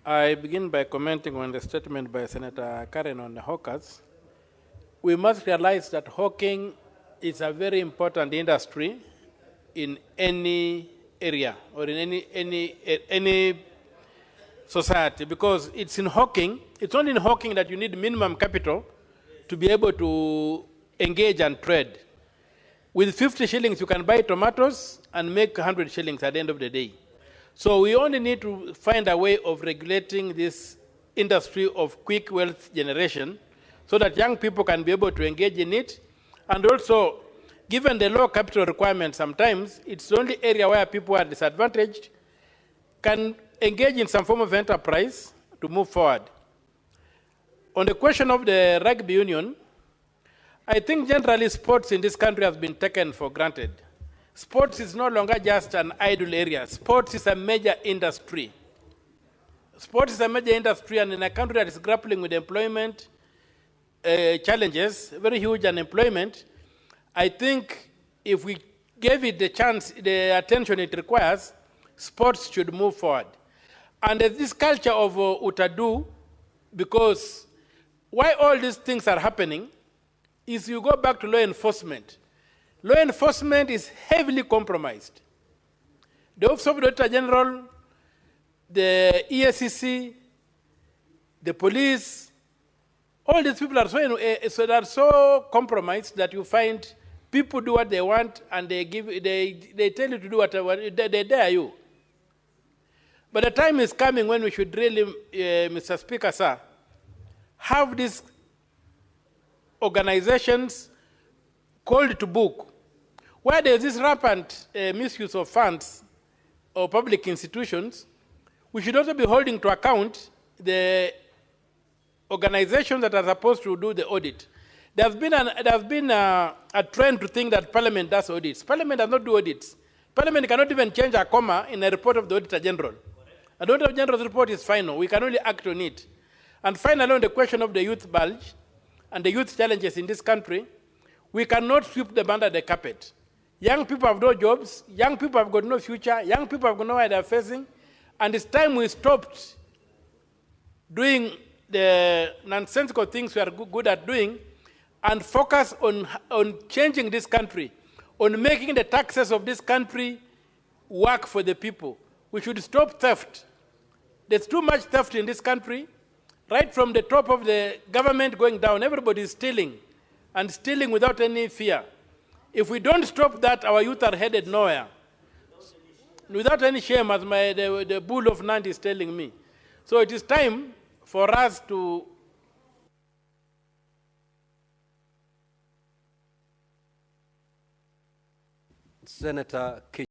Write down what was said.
I begin by commenting on the statement by Senator Karen on the hawkers. We must realize that hawking is a very important industry in any area or in any society, because it's in hawking. It's only in hawking that you need minimum capital to be able to engage and trade. With 50 shillings, you can buy tomatoes and make 100 shillings at the end of the day. So we only need to find a way of regulating this industry of quick wealth generation so that young people can be able to engage in it. And also, given the low capital requirements, sometimes it's the only area where people are disadvantaged can engage in some form of enterprise to move forward. On the question of the rugby union, I think generally sports in this country has been taken for granted. Sports is no longer just an idle area. Sports is a major industry. Sports is a major industry, and in a country that is grappling with employment challenges, very huge unemployment, I think if we gave it the chance, the attention it requires, sports should move forward. And there's this culture of utadu, because why all these things are happening is you go back to law enforcement. Law enforcement is heavily compromised. The Office of the Auditor General, the ESCC, the police, all these people are so compromised that you find people do what they want and they tell you to do whatever, they dare you. But the time is coming when we should really, Mr. Speaker, sir, have these organizations called to book, where there's this rampant misuse of funds or public institutions. We should also be holding to account the organizations that are supposed to do the audit. There's been a trend to think that Parliament does audits. Parliament does not do audits. Parliament cannot even change a comma in a report of the Auditor General. The Auditor General's report is final. We can only act on it. And finally, on the question of the youth bulge and the youth challenges in this country, we cannot sweep them under the carpet. Young people have no jobs. Young people have got no future. Young people have got no idea they're facing. And it's time we stopped doing the nonsensical things we are good at doing and focus on changing this country, on making the taxes of this country work for the people. We should stop theft. There's too much theft in this country. Right from the top of the government going down, everybody is stealing, and stealing without any fear. If we don't stop that, our youth are headed nowhere. Without any shame, as the bull of Nandi is telling me. So it is time for us to Senator